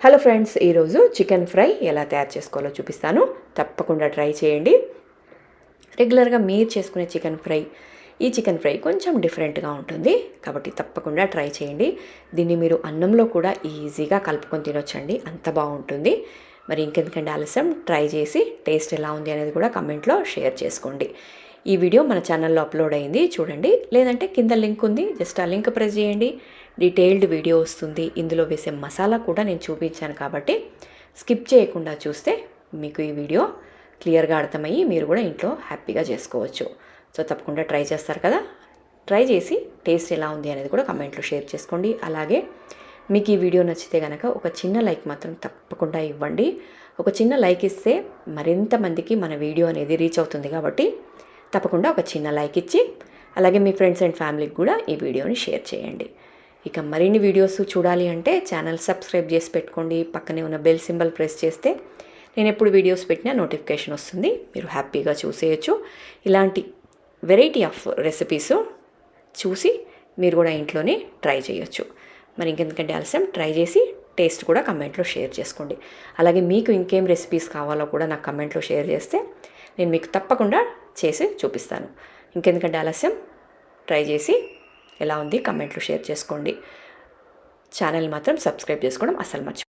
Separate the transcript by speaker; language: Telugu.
Speaker 1: హలో ఫ్రెండ్స్, ఈరోజు చికెన్ ఫ్రై ఎలా తయారు చేసుకోవాలో చూపిస్తాను. తప్పకుండా ట్రై చేయండి. రెగ్యులర్గా మీరు చేసుకునే ఈ చికెన్ ఫ్రై కొంచెం డిఫరెంట్గా ఉంటుంది కాబట్టి తప్పకుండా ట్రై చేయండి. దీన్ని మీరు అన్నంలో కూడా ఈజీగా కలుపుకొని తినొచ్చండి, అంత బాగుంటుంది. మరి ఇంకెందుకంటే ఆలస్యం, ట్రై చేసి టేస్ట్ ఎలా ఉంది అనేది కూడా కమెంట్లో షేర్ చేసుకోండి. ఈ వీడియో మన ఛానల్లో అప్లోడ్ అయింది, చూడండి. లేదంటే కింద లింక్ ఉంది, జస్ట్ ఆ లింక్ ప్రెస్ చేయండి. డీటెయిల్డ్ వీడియో వస్తుంది. ఇందులో వేసే మసాలా కూడా నేను చూపించాను కాబట్టి స్కిప్ చేయకుండా చూస్తే మీకు ఈ వీడియో క్లియర్గా అర్థమయ్యి మీరు కూడా ఇంట్లో హ్యాపీగా చేసుకోవచ్చు. సో తప్పకుండా ట్రై చేస్తారు కదా. ట్రై చేసి టేస్ట్ ఎలా ఉంది అనేది కూడా కమెంట్లో షేర్ చేసుకోండి. అలాగే మీకు ఈ వీడియో నచ్చితే కనుక ఒక చిన్న లైక్ మాత్రం తప్పకుండా ఇవ్వండి. ఒక చిన్న లైక్ ఇస్తే మరింత మందికి మన వీడియో అనేది రీచ్ అవుతుంది కాబట్టి తప్పకుండా ఒక చిన్న లైక్ ఇచ్చి అలాగే మీ ఫ్రెండ్స్ అండ్ ఫ్యామిలీకి కూడా ఈ వీడియోని షేర్ చేయండి. ఇక మరిన్ని వీడియోస్ చూడాలి అంటే ఛానల్ సబ్స్క్రైబ్ చేసి పెట్టుకోండి. పక్కనే ఉన్న బెల్ సింబల్ ప్రెస్ చేస్తే నేను ఎప్పుడు వీడియోస్ పెట్టినా నోటిఫికేషన్ వస్తుంది, మీరు హ్యాపీగా చూసేయచ్చు. ఇలాంటి వెరైటీ ఆఫ్ రెసిపీస్ చూసి మీరు కూడా ఇంట్లోనే ట్రై చేయొచ్చు. మరి ఇంకెందుకంటే ఆలస్యం, ట్రై చేసి టేస్ట్ కూడా కమెంట్లో షేర్ చేసుకోండి. అలాగే మీకు ఇంకేం రెసిపీస్ కావాలో కూడా నాకు కమెంట్లో షేర్ చేస్తే నేను మీకు తప్పకుండా చేసి చూపిస్తాను. ఇంకెందుకంటే ఆలస్యం, ట్రై చేసి ఎలా ఉంది కమెంట్లో షేర్ చేసుకోండి. ఛానల్ మాత్రం సబ్స్క్రైబ్ చేసుకోవడం అస్సలు మర్చిపోండి.